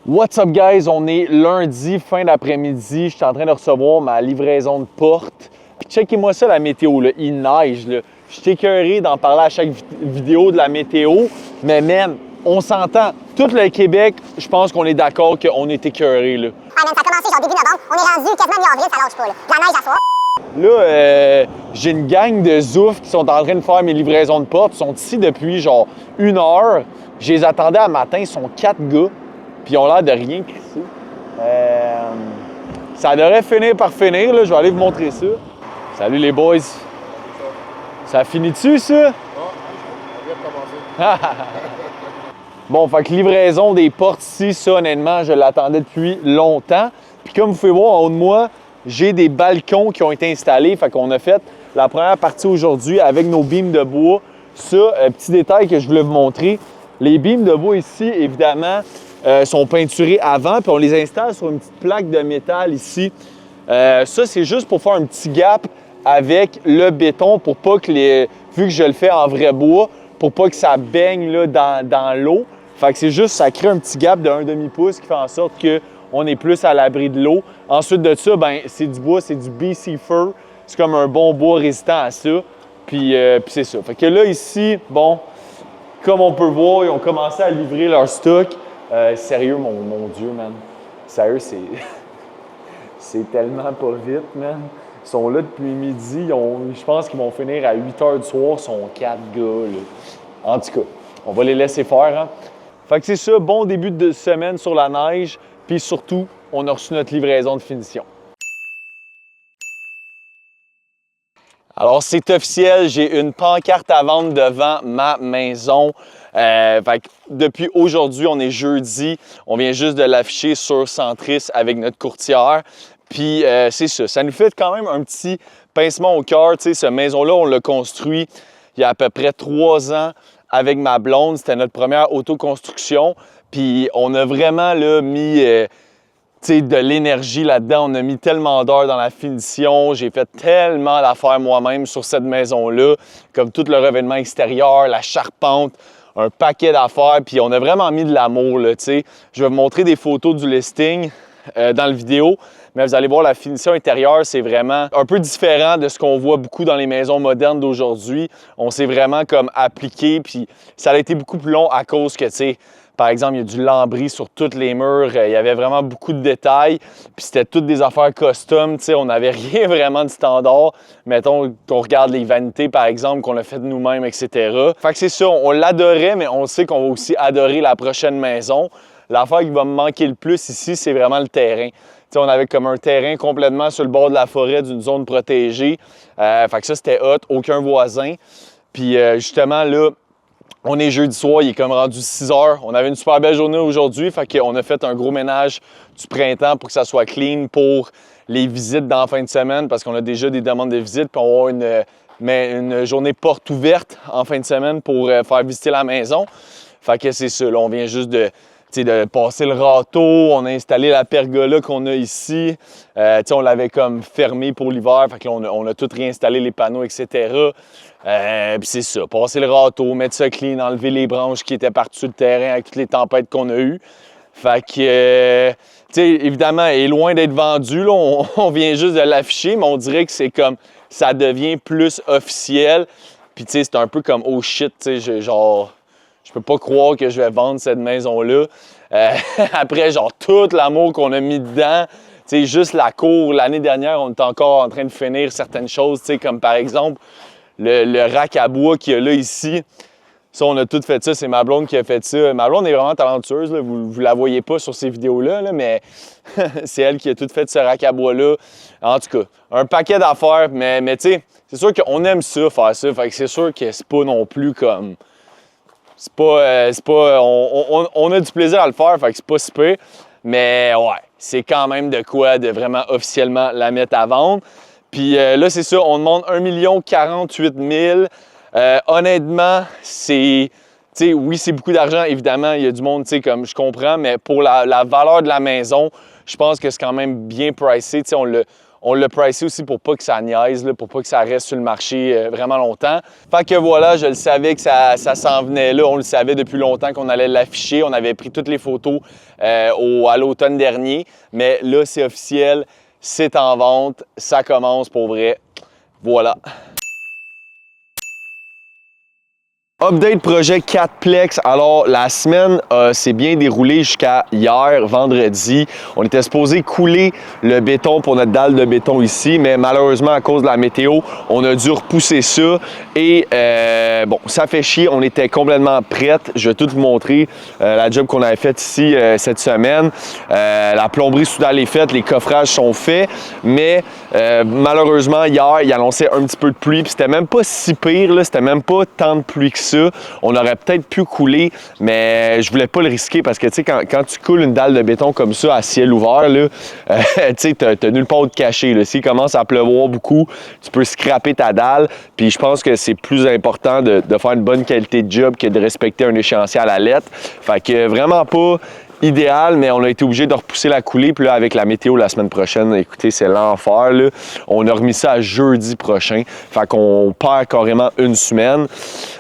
What's up guys, on est lundi, fin d'après-midi, je suis en train de recevoir ma livraison de porte. Puis checkez-moi ça la météo, là. Il neige. Là. Je suis écœuré d'en parler à chaque vidéo de la météo, mais même, on s'entend. Tout le Québec, je pense qu'on est d'accord qu'on est écœuré. Là. Ah man, ça a commencé genre début novembre, on est rendu quasiment mi-avril, ça lâche pas. Là. De la neige à soir. Là, j'ai une gang de zoufs qui sont en train de faire mes livraisons de porte. Ils sont ici depuis genre 1 heure. Je les attendais à matin, ils sont 4 gars. Puis ils ont l'air de rien crisser. Ça devrait finir par finir, là. Je vais aller vous montrer ça. Salut les boys. Ça finit-tu, ça? Non, on vient de commencer. Bon, fait que livraison des portes ici, ça, honnêtement, je l'attendais depuis longtemps. Puis comme vous pouvez voir en haut de moi, j'ai des balcons qui ont été installés. Fait qu'on a fait la première partie aujourd'hui avec nos beams de bois. Ça, petit détail que je voulais vous montrer. Les beams de bois ici, évidemment, sont peinturés avant, puis on les installe sur une petite plaque de métal ici. Ça, c'est juste pour faire un petit gap avec le béton pour pas que vu que je le fais en vrai bois, pour pas que ça baigne là, dans l'eau. Fait que c'est juste, ça crée un petit gap de 1/2 pouce qui fait en sorte qu'on est plus à l'abri de l'eau. Ensuite de ça, ben c'est du bois, c'est du BC Fir. C'est comme un bon bois résistant à ça. Puis c'est ça. Fait que là, ici, bon, comme on peut voir, ils ont commencé à livrer leur stock. Sérieux, mon Dieu, man. Sérieux, c'est tellement pas vite, man. Ils sont là depuis midi. Je pense qu'ils vont finir à 8 h du soir. Ils sont 4 gars, là. En tout cas, on va les laisser faire, hein. Fait que c'est ça, bon début de semaine sur la neige. Puis surtout, on a reçu notre livraison de finition. Alors, c'est officiel, j'ai une pancarte à vendre devant ma maison. Fait que depuis aujourd'hui, on est jeudi, on vient juste de l'afficher sur Centris avec notre courtière. Puis c'est ça, ça nous fait quand même un petit pincement au cœur. Tu sais, cette maison-là, on l'a construit il y a à peu près 3 ans avec ma blonde. C'était notre première autoconstruction. Puis on a vraiment là, mis de l'énergie là-dedans. On a mis tellement d'heures dans la finition. J'ai fait tellement d'affaires moi-même sur cette maison-là, comme tout le revêtement extérieur, la charpente, un paquet d'affaires. Puis on a vraiment mis de l'amour, là, tu sais. Je vais vous montrer des photos du listing dans la vidéo, mais vous allez voir la finition intérieure, c'est vraiment un peu différent de ce qu'on voit beaucoup dans les maisons modernes d'aujourd'hui. On s'est vraiment comme appliqué, puis ça a été beaucoup plus long à cause que, tu sais, par exemple, il y a du lambris sur tous les murs. Il y avait vraiment beaucoup de détails. Puis c'était toutes des affaires custom. Tu sais, on n'avait rien vraiment de standard. Mettons qu'on regarde les vanités, par exemple, qu'on a fait nous-mêmes, etc. Fait que c'est ça, on l'adorait, mais on sait qu'on va aussi adorer la prochaine maison. L'affaire qui va me manquer le plus ici, c'est vraiment le terrain. T'sais, on avait comme un terrain complètement sur le bord de la forêt d'une zone protégée. Fait que ça, c'était hot, aucun voisin. Puis justement, là, on est jeudi soir, il est comme rendu 6 h. On avait une super belle journée aujourd'hui, fait qu'on a fait un gros ménage du printemps pour que ça soit clean pour les visites dans la fin de semaine, parce qu'on a déjà des demandes de visite, puis on va avoir une journée porte ouverte en fin de semaine pour faire visiter la maison. Fait que c'est ça, là, on vient juste de passer le râteau, on a installé la pergola qu'on a ici. On l'avait comme fermé pour l'hiver, fait que là, on a tout réinstallé les panneaux, etc. Puis c'est ça, passer le râteau, mettre ça clean, enlever les branches qui étaient partout sur le terrain avec toutes les tempêtes qu'on a eues. Fait que, évidemment, elle est loin d'être vendu, là, on vient juste de l'afficher, mais on dirait que c'est comme, ça devient plus officiel. Puis tu sais, c'est un peu comme, oh shit, tu sais, genre, je peux pas croire que je vais vendre cette maison-là. Après, genre, tout l'amour qu'on a mis dedans, tu sais, juste la cour, l'année dernière, on était encore en train de finir certaines choses, tu sais, comme par exemple, le rack à bois qu'il y a là, ici. Ça, on a tout fait ça. C'est ma blonde qui a fait ça. Ma blonde est vraiment talentueuse. Là. Vous ne la voyez pas sur ces vidéos-là, là, mais c'est elle qui a tout fait ce rack à bois-là. En tout cas, un paquet d'affaires. Mais tu sais, c'est sûr qu'on aime ça, faire ça. Fait que c'est sûr que c'est pas non plus comme... On a du plaisir à le faire, fait que c'est pas si peu. Mais ouais, c'est quand même de quoi de vraiment officiellement la mettre à vendre. Puis là, c'est ça, on demande 1 048 000. Honnêtement, c'est... oui, c'est beaucoup d'argent, évidemment, il y a du monde, comme je comprends, mais pour la valeur de la maison, je pense que c'est quand même bien pricé. On l'a pricé aussi pour pas que ça niaise, là, pour pas que ça reste sur le marché vraiment longtemps. Fait que voilà, je le savais que ça s'en venait là. On le savait depuis longtemps qu'on allait l'afficher. On avait pris toutes les photos à l'automne dernier. Mais là, c'est officiel. C'est en vente. Ça commence pour vrai. Voilà. Update projet 4plex. Alors, la semaine s'est bien déroulée jusqu'à hier, vendredi. On était supposé couler le béton pour notre dalle de béton ici, mais malheureusement, à cause de la météo, on a dû repousser ça. Et bon, ça fait chier. On était complètement prête. Je vais tout vous montrer la job qu'on avait faite ici cette semaine. La plomberie soudale est faite, les coffrages sont faits, mais malheureusement, hier, il annonçait un petit peu de pluie. Puis c'était même pas si pire, là. C'était même pas tant de pluie que ça. On aurait peut-être pu couler, mais je voulais pas le risquer parce que, tu sais, quand tu coules une dalle de béton comme ça à ciel ouvert, là, tu sais, t'as nulle part où te cacher, là. S'il commence à pleuvoir beaucoup, tu peux scraper ta dalle. Puis je pense que c'est plus important de faire une bonne qualité de job que de respecter un échéancier à la lettre. Fait que vraiment pas idéal, mais on a été obligé de repousser la coulée. Puis là, avec la météo la semaine prochaine, écoutez, c'est l'enfer, là. On a remis ça à jeudi prochain. Fait qu'on perd carrément une semaine.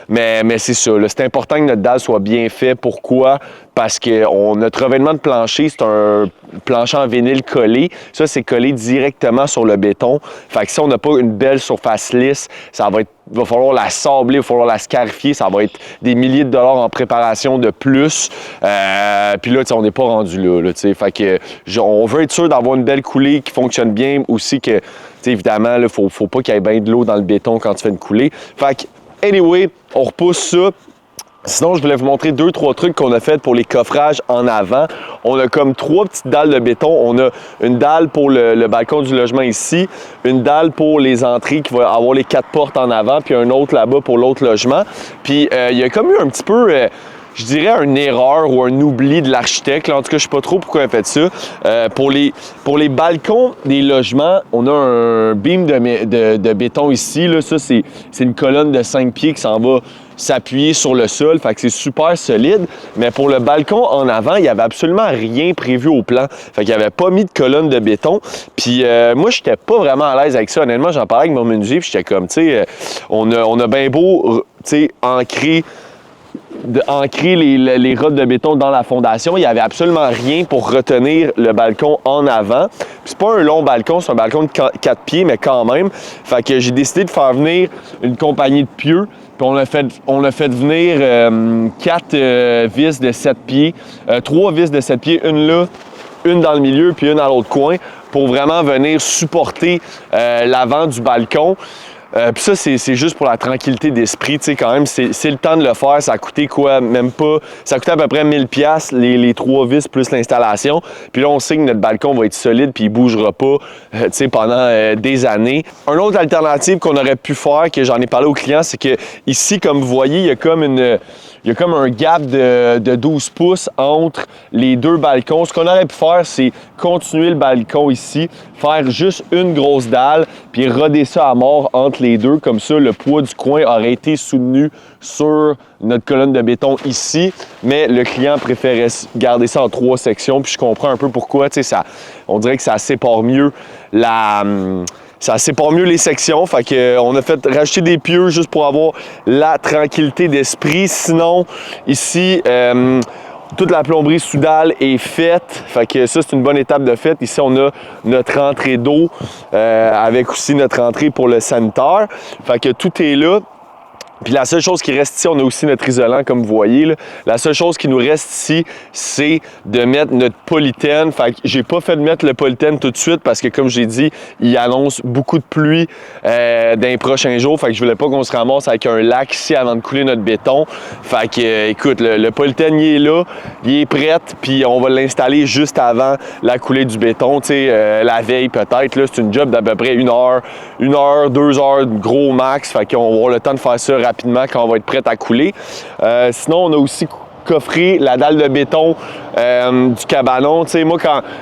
Mais c'est ça, là. C'est important que notre dalle soit bien faite. Pourquoi? Parce que notre revêtement de plancher, c'est un plancher en vinyle collé. Ça, c'est collé directement sur le béton. Fait que si on n'a pas une belle surface lisse, il va falloir la sabler, il va falloir la scarifier. Ça va être des milliers de dollars en préparation de plus. Puis là, on n'est pas rendu là, tu sais. Fait que on veut être sûr d'avoir une belle coulée qui fonctionne bien. Aussi que, évidemment, il ne faut pas qu'il y ait bien de l'eau dans le béton quand tu fais une coulée. Fait que, anyway, on repousse ça. Sinon, je voulais vous montrer 2-3 trucs qu'on a fait pour les coffrages en avant. On a comme 3 petites dalles de béton. On a une dalle pour le balcon du logement ici, une dalle pour les entrées qui va avoir les 4 portes en avant, puis un autre là-bas pour l'autre logement. Puis, il y a comme eu un petit peu... je dirais une erreur ou un oubli de l'architecte. En tout cas, je ne sais pas trop pourquoi il a fait ça. Pour les balcons des logements, on a un beam de béton ici. Là. Ça, c'est une colonne de 5 pieds qui s'en va s'appuyer sur le sol. Fait que c'est super solide. Mais pour le balcon en avant, il n'y avait absolument rien prévu au plan. Fait qu'il n'y avait pas mis de colonne de béton. Puis moi, je n'étais pas vraiment à l'aise avec ça. Honnêtement, j'en parlais avec mon menuisier. Puis j'étais comme, tu sais, on a bien beau, tu sais, ancrer les rods de béton dans la fondation. Il n'y avait absolument rien pour retenir le balcon en avant. Puis c'est pas un long balcon, c'est un balcon de 4 pieds, mais quand même. Fait que j'ai décidé de faire venir une compagnie de pieux. Puis on a fait venir 4 vis de 7 pieds, 3 vis de 7 pieds, une là, une dans le milieu, puis une à l'autre coin, pour vraiment venir supporter l'avant du balcon. Puis ça, c'est juste pour la tranquillité d'esprit, tu sais, quand même, c'est le temps de le faire. Ça a coûté quoi? Même pas... Ça a coûté à peu près 1000$, les 3 vis plus l'installation. Puis là, on sait que notre balcon va être solide puis il bougera pas, tu sais, pendant des années. Une autre alternative qu'on aurait pu faire, que j'en ai parlé aux clients, c'est que ici, comme vous voyez, il y a comme un gap de 12 pouces entre les 2 balcons. Ce qu'on aurait pu faire, c'est continuer le balcon ici, faire juste une grosse dalle, puis roder ça à mort entre les deux. Comme ça, le poids du coin aurait été soutenu sur notre colonne de béton ici, mais le client préférait garder ça en 3 sections, puis je comprends un peu pourquoi. Tu sais, on dirait que ça sépare mieux ça sépare mieux les sections. Fait qu'on a fait rajouter des pieux juste pour avoir la tranquillité d'esprit. Sinon, ici, toute la plomberie soudale est faite. Fait que ça, c'est une bonne étape de fait. Ici, on a notre entrée d'eau avec aussi notre entrée pour le sanitaire. Fait que tout est là. Puis la seule chose qui reste ici, on a aussi notre isolant, comme vous voyez, là. La seule chose qui nous reste ici, c'est de mettre notre polythène. Fait que j'ai pas fait de mettre le polythène tout de suite parce que, comme j'ai dit, il annonce beaucoup de pluie dans les prochains jours. Fait que je voulais pas qu'on se ramasse avec un lac ici avant de couler notre béton. Fait que, écoute, le polythène, il est là, il est prêt, puis on va l'installer juste avant la coulée du béton, tu sais, la veille peut-être. Là, c'est une job d'à peu près 1 heure, 2 heures, gros max. Fait qu'on va avoir le temps de faire ça rapidement quand on va être prêt à couler. Sinon, on a aussi coffré la dalle de béton du cabanon. Tu sais, moi,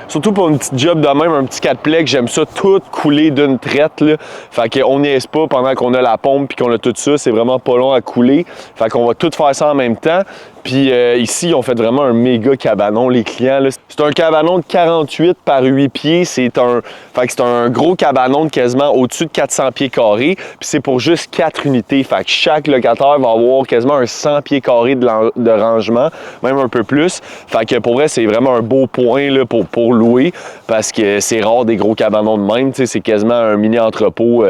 surtout pour une petite job de même, un petit 4plex, j'aime ça tout couler d'une traite, là. Fait qu'on niaise pas pendant qu'on a la pompe puis qu'on a tout ça. C'est vraiment pas long à couler. Fait qu'on va tout faire ça en même temps. Puis ici, ils ont fait vraiment un méga cabanon, les clients. C'est un cabanon de 48 par 8 pieds. C'est un gros cabanon de quasiment au-dessus de 400 pieds carrés. Puis c'est pour juste 4 unités. Fait que chaque locataire va avoir quasiment un 100 pieds carrés de rangement, même un peu plus. Fait que pour vrai, c'est vraiment un beau point là, pour louer parce que c'est rare des gros cabanons de même. C'est quasiment un mini-entrepôt.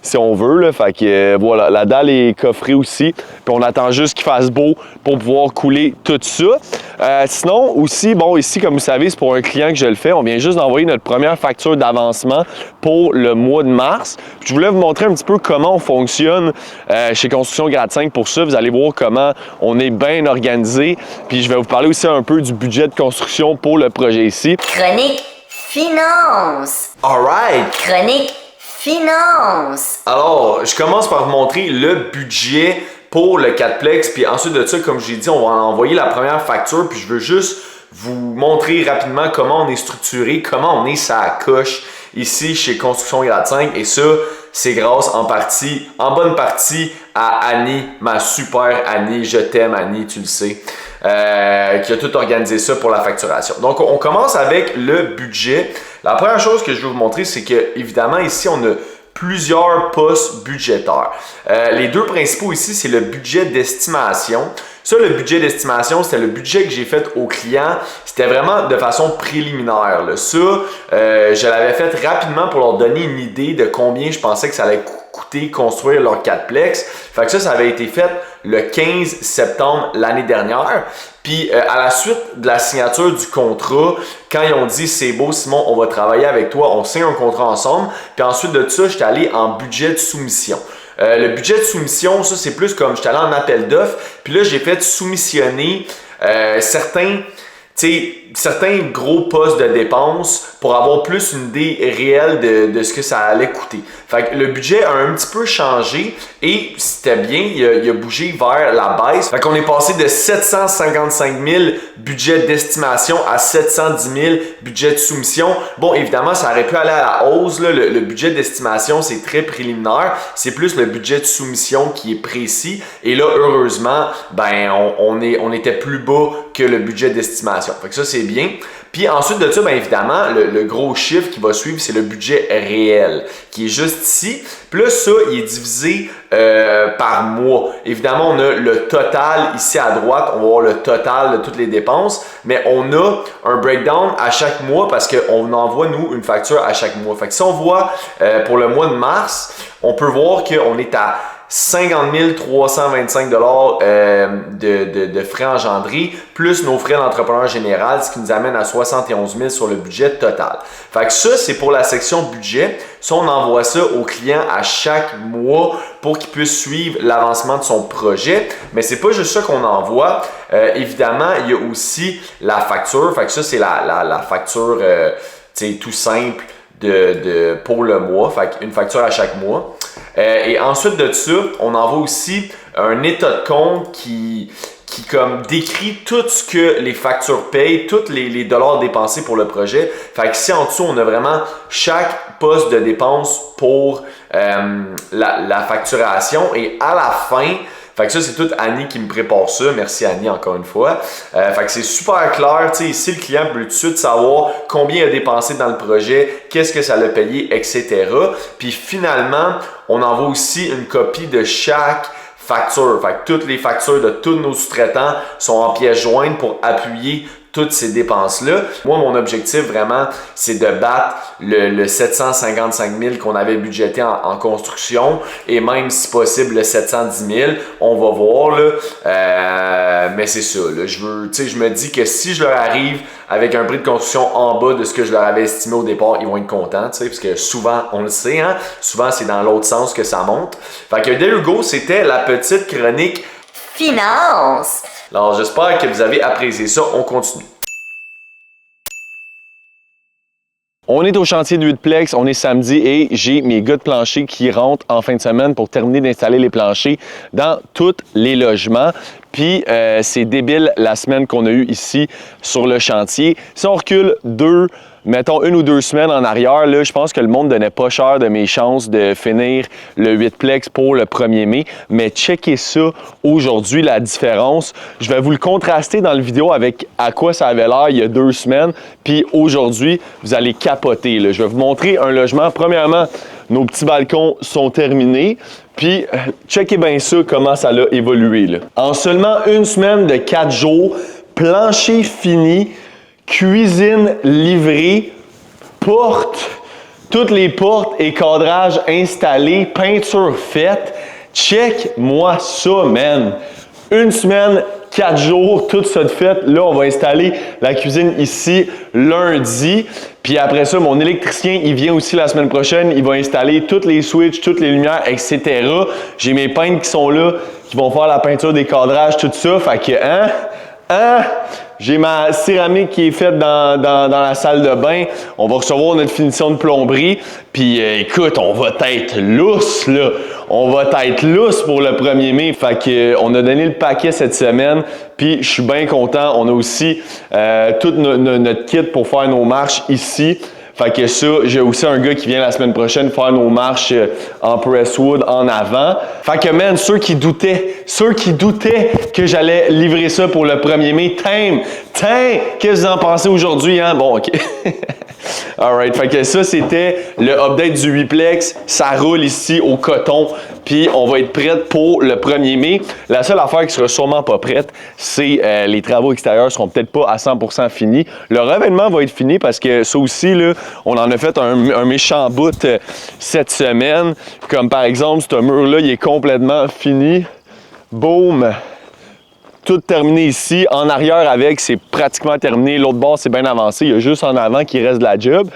Si on veut, là. Fait que voilà, la dalle est coffrée aussi. Puis on attend juste qu'il fasse beau pour pouvoir couler tout ça. Sinon, aussi, bon, ici, comme vous savez, c'est pour un client que je le fais. On vient juste d'envoyer notre première facture d'avancement pour le mois de mars. Puis je voulais vous montrer un petit peu comment on fonctionne chez Construction Grade 5 pour ça. Vous allez voir comment on est bien organisé. Puis je vais vous parler aussi un peu du budget de construction pour le projet ici. Chronique Finance. All right! Chronique Finance. Alors, je commence par vous montrer le budget pour le 4plex, puis ensuite de ça, comme j'ai dit, on va envoyer la première facture, puis je veux juste vous montrer rapidement comment on est structuré, comment on est sa coche ici chez Construction Grade 5, et ça, c'est grâce en bonne partie à Annie, ma super Annie, je t'aime Annie, tu le sais, qui a tout organisé ça pour la facturation. Donc, on commence avec le budget. La première chose que je vais vous montrer, c'est que, évidemment, ici, on a plusieurs postes budgétaires. Les deux principaux ici, c'est le budget d'estimation. Ça, le budget d'estimation, c'était le budget que j'ai fait au client. C'était vraiment de façon préliminaire, là. Ça, je l'avais fait rapidement pour leur donner une idée de combien je pensais que ça allait coûter construire leur 4plex. Fait que ça avait été fait le 15 septembre l'année dernière. Puis à la suite de la signature du contrat, quand ils ont dit « c'est beau Simon, on va travailler avec toi », on signe un contrat ensemble. Puis ensuite de ça, j'étais allé en budget de soumission. Le budget de soumission, ça c'est plus comme j'étais allé en appel d'offres. Puis là, j'ai fait soumissionner certains gros postes de dépenses pour avoir plus une idée réelle de ce que ça allait coûter. Fait que le budget a un petit peu changé et c'était bien, il a bougé vers la baisse. Fait qu'on est passé de 755 000 budget d'estimation à 710 000 budget de soumission. Bon, évidemment, ça aurait pu aller à la hausse. Là. Le budget d'estimation, c'est très préliminaire. C'est plus le budget de soumission qui est précis. Et là, heureusement, ben, on était plus bas que le budget d'estimation. Fait que ça, c'est bien. Puis ensuite de ça, bien évidemment, le gros chiffre qui va suivre, c'est le budget réel, qui est juste ici. Puis là, ça, il est divisé par mois. Évidemment, on a le total ici à droite. On va voir le total de toutes les dépenses. Mais on a un breakdown à chaque mois parce qu'on envoie, nous, une facture à chaque mois. Fait que si on voit pour le mois de mars, on peut voir qu'on est à 50 325 de frais engendrés, plus nos frais d'entrepreneur général, ce qui nous amène à 71 000 sur le budget total. Fait que ça, c'est pour la section budget. Ça, on envoie ça au client à chaque mois pour qu'il puisse suivre l'avancement de son projet. Mais c'est pas juste ça qu'on envoie. Évidemment, il y a aussi la facture. Fait que ça, c'est la facture tout simple pour le mois. Fait qu'une facture à chaque mois. Et ensuite de ça, on envoie aussi un état de compte qui comme décrit tout ce que les factures payent, tous les dollars dépensés pour le projet. Fait que ici en dessous, on a vraiment chaque poste de dépense pour la facturation. Et à la fin, fait que ça, c'est toute Annie qui me prépare ça. Merci Annie encore une fois. Fait que c'est super clair. Tu sais, ici, le client peut tout de suite savoir combien il a dépensé dans le projet, qu'est-ce que ça l'a payé, etc. Puis finalement, on envoie aussi une copie de chaque facture. Fait que toutes les factures de tous nos sous-traitants sont en pièces jointes pour appuyer toutes ces dépenses-là. Moi, mon objectif vraiment, c'est de battre le 755 000 qu'on avait budgété en construction et même, si possible, le 710 000. On va voir, là. Mais c'est ça, là. Je me dis que si je leur arrive avec un prix de construction en bas de ce que je leur avais estimé au départ, ils vont être contents, parce que souvent, on le sait, hein, souvent, c'est dans l'autre sens que ça monte. Fait que there you go, c'était la petite chronique Finance. Alors, j'espère que vous avez apprécié ça. On continue. On est au chantier de 8plex, on est samedi et j'ai mes gars de plancher qui rentrent en fin de semaine pour terminer d'installer les planchers dans tous les logements. Puis c'est débile la semaine qu'on a eue ici sur le chantier. Si on recule 2 mettons 1 ou 2 semaines en arrière, là, je pense que le monde donnait pas cher de mes chances de finir le 8plex pour le 1er mai. Mais checkez ça aujourd'hui, la différence. Je vais vous le contraster dans la vidéo avec à quoi ça avait l'air il y a 2 semaines. Puis aujourd'hui, vous allez capoter, là. Je vais vous montrer un logement. Premièrement, nos petits balcons sont terminés. Puis, checkez bien ça, comment ça a évolué, là. En seulement 1 semaine de 4 jours, plancher fini, cuisine livrée, porte, toutes les portes et cadrages installés, peinture faite. Check-moi ça, man! 1 semaine, 4 jours, tout ça de fait. Là, on va installer la cuisine ici lundi. Puis après ça, mon électricien, il vient aussi la semaine prochaine. Il va installer toutes les switches, toutes les lumières, etc. J'ai mes peintres qui sont là, qui vont faire la peinture des cadrages, tout ça. Fait que, j'ai ma céramique qui est faite dans la salle de bain. On va recevoir notre finition de plomberie. Puis écoute, on va être lousse, là. On va être lousse pour le 1er mai. Fait que, on a donné le paquet cette semaine. Puis je suis bien content. On a aussi tout notre kit pour faire nos marches ici. Fait que ça, j'ai aussi un gars qui vient la semaine prochaine faire nos marches en presswood en avant. Fait que, man, ceux qui doutaient que j'allais livrer ça pour le 1er mai, qu'est-ce que vous en pensez aujourd'hui, hein? Bon, OK. Alright, fait que ça, c'était le update du 8plex. Ça roule ici au coton, puis on va être prête pour le 1er mai. La seule affaire qui sera sûrement pas prête, c'est les travaux extérieurs seront peut-être pas à 100% finis. Le revêtement va être fini parce que ça aussi, là, on en a fait un méchant bout cette semaine. Comme par exemple, ce mur-là, il est complètement fini. Boum! Tout terminé ici. En arrière avec, c'est pratiquement terminé. L'autre bord, c'est bien avancé. Il y a juste en avant qui reste de la job.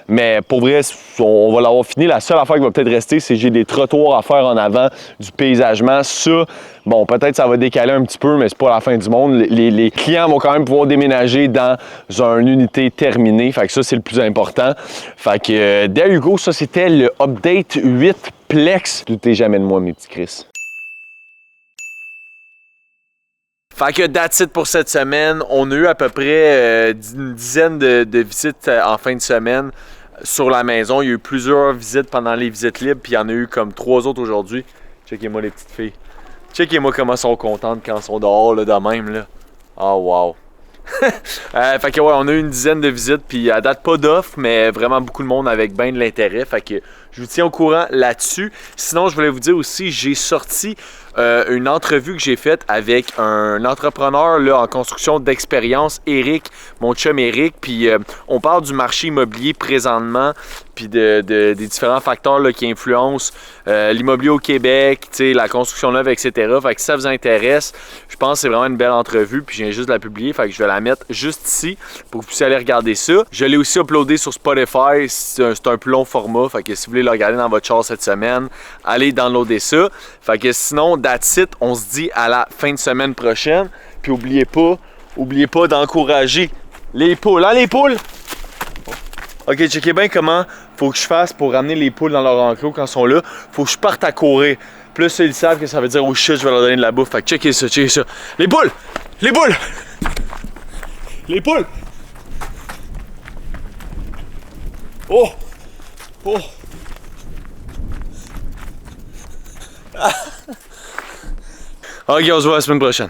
Mais pour vrai, on va l'avoir fini. La seule affaire qui va peut-être rester, c'est que j'ai des trottoirs à faire en avant, du paysagement. Ça, bon, peut-être ça va décaler un petit peu, mais c'est pas la fin du monde. Les clients vont quand même pouvoir déménager dans une unité terminée. Fait que ça, c'est le plus important. Fait que, there you go. Ça, c'était le update 8plex. Doutez jamais de moi, mes petits Chris. Fait que that's it pour cette semaine. On a eu à peu près une dizaine de visites en fin de semaine sur la maison. Il y a eu plusieurs visites pendant les visites libres, puis il y en a eu comme 3 autres aujourd'hui. Checkez-moi les petites filles. Checkez-moi comment elles sont contentes quand elles sont dehors là, de même. Là. Oh wow! Fait que ouais, on a eu une dizaine de visites, puis à date pas d'offres, mais vraiment beaucoup de monde avec bien de l'intérêt. Fait que je vous tiens au courant là-dessus. Sinon, je voulais vous dire aussi, j'ai sorti une entrevue que j'ai faite avec un entrepreneur là, en construction d'expérience, Eric, mon chum Eric. Puis on parle du marché immobilier présentement, puis des différents facteurs là, qui influencent l'immobilier au Québec, la construction neuve, etc. Fait que si ça vous intéresse, je pense que c'est vraiment une belle entrevue, puis je viens juste de la publier, fait que je vais la mettre juste ici pour que vous puissiez aller regarder ça. Je l'ai aussi uploadé sur Spotify, c'est un plus long format, fait que si vous voulez le regarder dans votre char cette semaine, allez downloader ça. Fait que sinon, that's it, on se dit à la fin de semaine prochaine, puis oubliez pas d'encourager les poules, hein les poules? Ok, checkez bien comment faut que je fasse pour ramener les poules dans leur enclos quand elles sont là. Faut que je parte à courir. Plus ils savent que ça veut dire oh shit, je vais leur donner de la bouffe. Fait que checkez ça, checkez ça. Les poules! Les poules! Les poules! Oh! Oh! Ah. Ok, on se voit la semaine prochaine.